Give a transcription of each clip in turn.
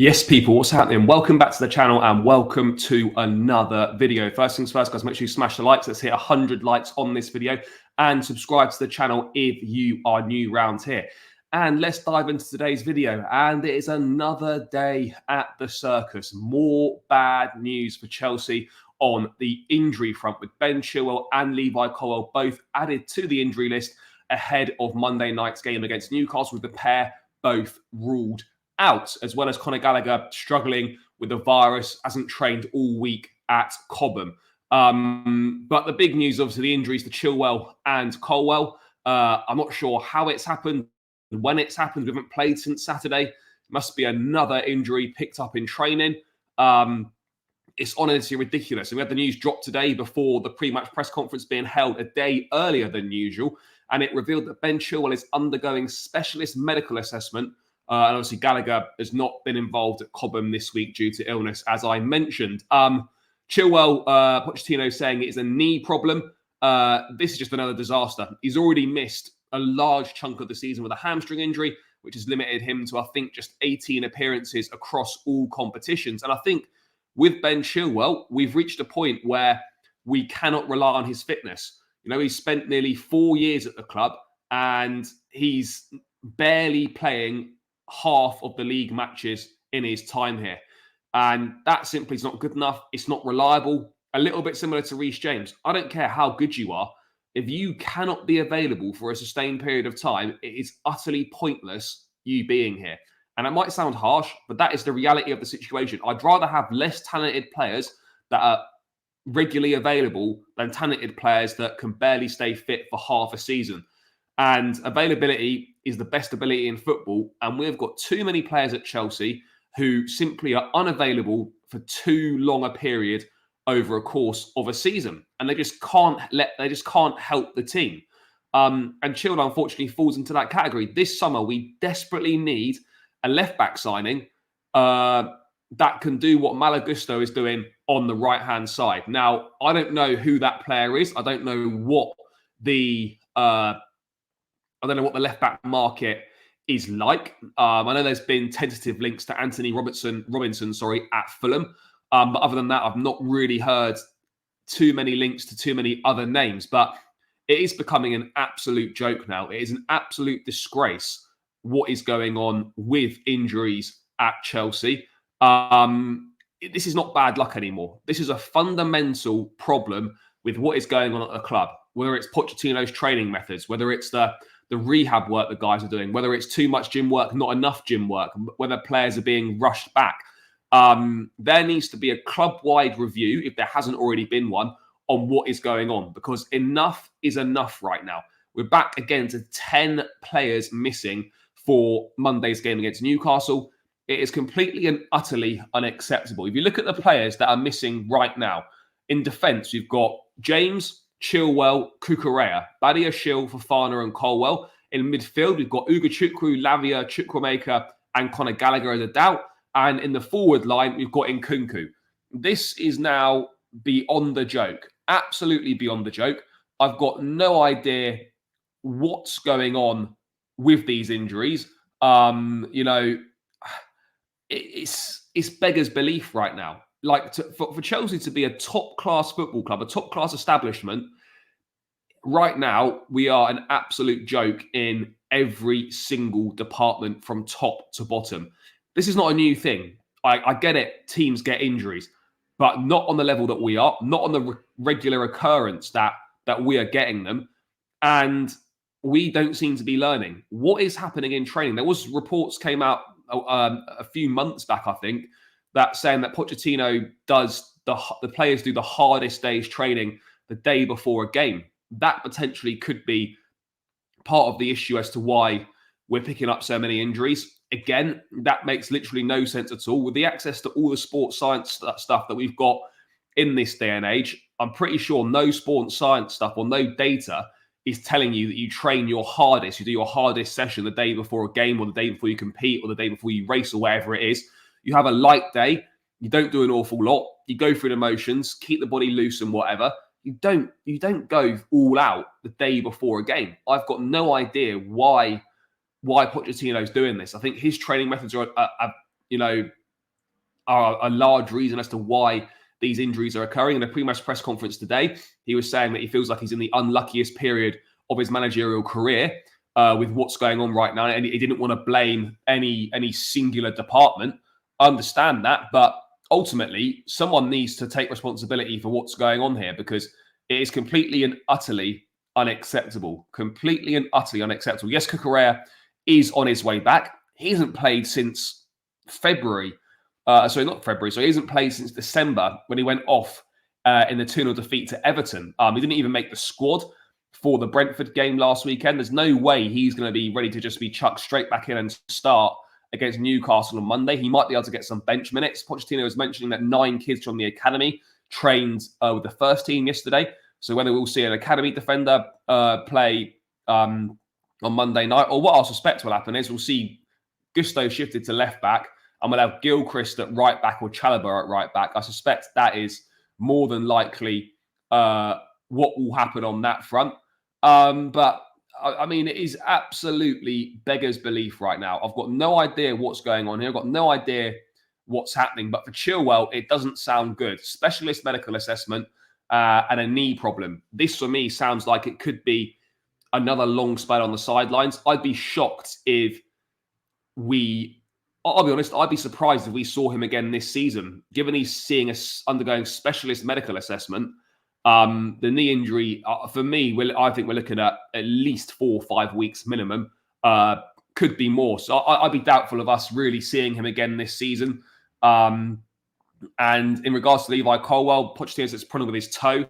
Yes, people, what's happening? Welcome back to the channel and welcome to another video. First things first, guys, make sure you smash the likes. Let's hit 100 likes on this video and subscribe to the channel if you are new round here. And let's dive into today's video. And it is another day at the circus. More bad news for Chelsea on the injury front, with Ben Chilwell and Levi Colwill both added to the injury list ahead of Monday night's game against Newcastle, with the pair both ruled out, as well as Conor Gallagher struggling with the virus, hasn't trained all week at Cobham. But the big news, obviously, the injuries to Chilwell and Colwill. I'm not sure how it's happened, when it's happened. We haven't played since Saturday. Must be another injury picked up in training. It's honestly ridiculous. And we had the news drop today before the pre-match press conference being held a day earlier than usual. And it revealed that Ben Chilwell is undergoing specialist medical assessment. And obviously, Gallagher has not been involved at Cobham this week due to illness, as I mentioned. Chilwell, Pochettino saying it is a knee problem. This is just another disaster. He's already missed a large chunk of the season with a hamstring injury, which has limited him to, I think, just 18 appearances across all competitions. And I think with Ben Chilwell, we've reached a point where we cannot rely on his fitness. You know, he's spent nearly 4 years at the club and he's barely playing half of the league matches in his time here. And that simply is not good enough. It's not reliable. A little bit similar to Reece James. I don't care how good you are. If you cannot be available for a sustained period of time, it is utterly pointless you being here. And it might sound harsh, but that is the reality of the situation. I'd rather have less talented players that are regularly available than talented players that can barely stay fit for half a season. And availability is the best ability in football. And we've got too many players at Chelsea who simply are unavailable for too long a period over a course of a season. And they just can't help the team. And Chilwell, unfortunately, falls into that category. This summer, we desperately need a left-back signing that can do what Malo Gusto is doing on the right-hand side. Now, I don't know who that player is. I don't know what the left-back market is like. I know there's been tentative links to Anthony Robinson, at Fulham. But other than that, I've not really heard too many links to too many other names. But it is becoming an absolute joke now. It is an absolute disgrace what is going on with injuries at Chelsea. This is not bad luck anymore. This is a fundamental problem with what is going on at the club, whether it's Pochettino's training methods, whether it's the rehab work the guys are doing, whether it's too much gym work, not enough gym work, whether players are being rushed back. There needs to be a club-wide review, if there hasn't already been one, on what is going on, because enough is enough right now. We're back again to 10 players missing for Monday's game against Newcastle. It is completely and utterly unacceptable. If you look at the players that are missing right now, in defence, you've got James, Chilwell, Cucurella, Badiashile, Fofana and Colwill. In midfield, we've got Ugochukwu, Lavia, Chukwuemeka and Conor Gallagher as a doubt. And in the forward line, we've got Nkunku. This is now beyond the joke. Absolutely beyond the joke. I've got no idea what's going on with these injuries. It's beggars belief right now. Like for Chelsea to be a top-class football club, a top-class establishment, right now we are an absolute joke in every single department from top to bottom. This is not a new thing. I get it. Teams get injuries, but not on the level that we are, not on the regular occurrence that we are getting them. And we don't seem to be learning. What is happening in training? There was reports came out a few months back, I think, that saying that Pochettino does the players do the hardest day's training the day before a game. That potentially could be part of the issue as to why we're picking up so many injuries. Again, that makes literally no sense at all. With the access to all the sports science stuff that we've got in this day and age, I'm pretty sure no sports science stuff or no data is telling you that you train your hardest, you do your hardest session the day before a game or the day before you compete or the day before you race or whatever it is. You have a light day, you don't do an awful lot, you go through the motions, keep the body loose and whatever. You don't go all out the day before a game. I've got no idea why Pochettino's doing this. I think his training methods are are a large reason as to why these injuries are occurring. In a pre-match press conference today, he was saying that he feels like he's in the unluckiest period of his managerial career with what's going on right now, and he didn't want to blame any singular department. I understand that, but ultimately, someone needs to take responsibility for what's going on here, because it is completely and utterly unacceptable. Completely and utterly unacceptable. Yes, Cucurella is on his way back. He hasn't played since February. Sorry, not February. So he hasn't played since December, when he went off in the 2-0 defeat to Everton. He didn't even make the squad for the Brentford game last weekend. There's no way he's going to be ready to just be chucked straight back in and start against Newcastle on Monday. He might be able to get some bench minutes. Pochettino was mentioning that 9 kids from the academy trained with the first team yesterday. So whether we'll see an academy defender play on Monday night, or what I suspect will happen is we'll see Gusto shifted to left back, and we'll have Gilchrist at right back or Chalobah at right back. I suspect that is more than likely what will happen on that front. But I mean, it is absolutely beggars belief right now. I've got no idea what's going on here. I've got no idea what's happening. But for Chilwell, it doesn't sound good. Specialist medical assessment and a knee problem. This, for me, sounds like it could be another long spell on the sidelines. I'd be shocked if I'll be honest, I'd be surprised if we saw him again this season, given he's undergoing specialist medical assessment. The knee injury, for me, I think we're looking at least 4 or 5 weeks minimum. Could be more. So I'd be doubtful of us really seeing him again this season. And in regards to Levi Colwill, Pochettino says it's pulling with his toe.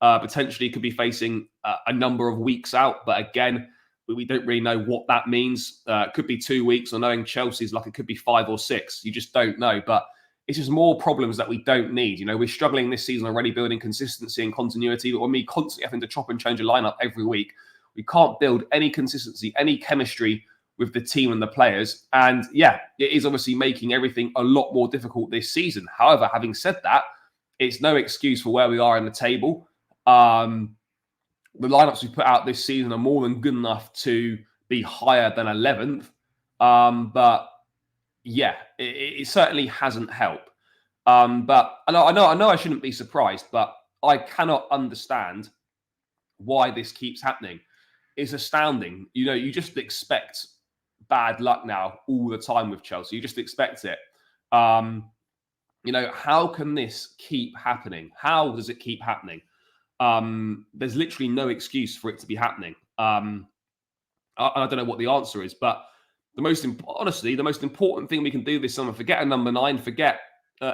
Potentially could be facing a number of weeks out. But again, we don't really know what that means. It could be 2 weeks, or knowing Chelsea's luck, it could be 5 or 6. You just don't know. But it's just more problems that we don't need. You know, we're struggling this season already building consistency and continuity. But when we constantly having to chop and change a lineup every week, we can't build any consistency, any chemistry with the team and the players. And yeah, it is obviously making everything a lot more difficult this season. However, having said that, it's no excuse for where we are in the table. The lineups we put out this season are more than good enough to be higher than 11th. But yeah, it certainly hasn't helped. But I know I shouldn't be surprised, but I cannot understand why this keeps happening. It's astounding. You know, you just expect bad luck now all the time with Chelsea. You just expect it. You know, how can this keep happening? How does it keep happening? There's literally no excuse for it to be happening. I don't know what the answer is, but honestly, the most important thing we can do this summer, forget a number 9, forget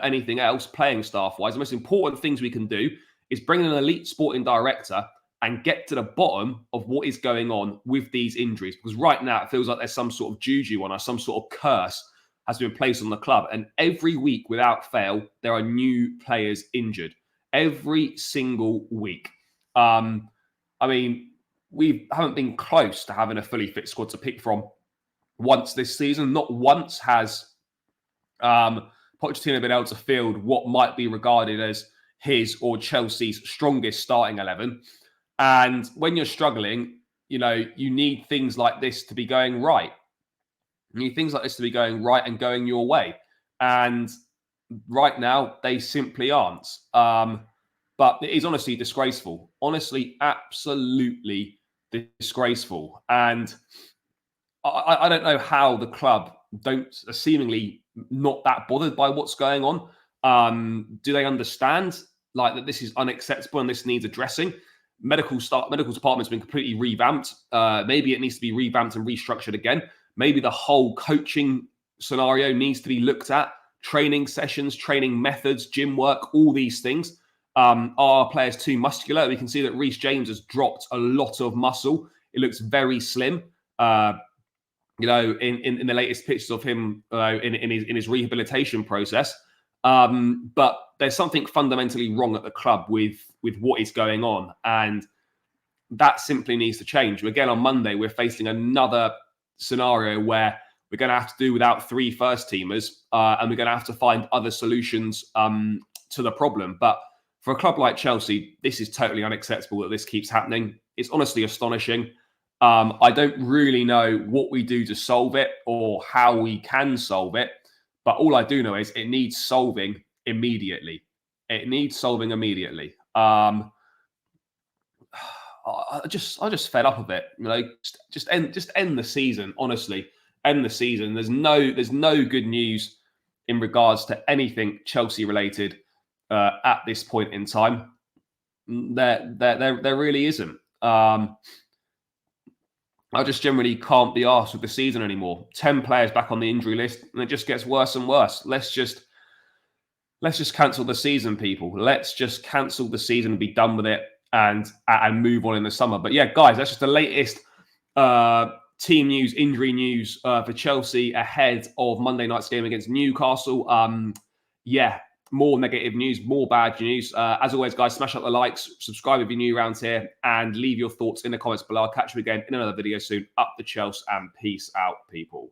anything else, playing staff-wise, the most important things we can do is bring in an elite sporting director and get to the bottom of what is going on with these injuries. Because right now, it feels like there's some sort of juju on us, some sort of curse has been placed on the club. And every week, without fail, there are new players injured. Every single week. I mean, we haven't been close to having a fully fit squad to pick from once this season. Not once has Pochettino been able to field what might be regarded as his or Chelsea's strongest starting 11. And when you're struggling, you know, you need things like this to be going right. You need things like this to be going right and going your way. And right now, they simply aren't. But it is honestly disgraceful. Honestly, absolutely disgraceful. And I don't know how the club are seemingly not that bothered by what's going on. Do they understand like that this is unacceptable and this needs addressing? Medical department's been completely revamped. Maybe it needs to be revamped and restructured again. Maybe the whole coaching scenario needs to be looked at. Training sessions, training methods, gym work, all these things. Are players too muscular? We can see that Reece James has dropped a lot of muscle. It looks very slim. You know, in the latest pictures of him in his rehabilitation process. But there's something fundamentally wrong at the club with what is going on, and that simply needs to change. Again, on Monday, we're facing another scenario where we're going to have to do without 3 first-teamers, and we're going to have to find other solutions to the problem. But for a club like Chelsea, this is totally unacceptable that this keeps happening. It's honestly astonishing. I don't really know what we do to solve it or how we can solve it. But all I do know is it needs solving immediately. It needs solving immediately. I just fed up of it. You know, just end the season. Honestly, end the season. There's no good news in regards to anything Chelsea related at this point in time. There really isn't. I just generally can't be arsed with the season anymore. 10 players back on the injury list, and it just gets worse and worse. Let's just cancel the season, people. Let's just cancel the season and be done with it and move on in the summer. But yeah, guys, that's just the latest team news, injury news for Chelsea ahead of Monday night's game against Newcastle. Yeah, more negative news, more bad news. As always, guys, smash up the likes, subscribe if you're new around here, and leave your thoughts in the comments below. I'll catch you again in another video soon. Up the Chelsea, and peace out, people.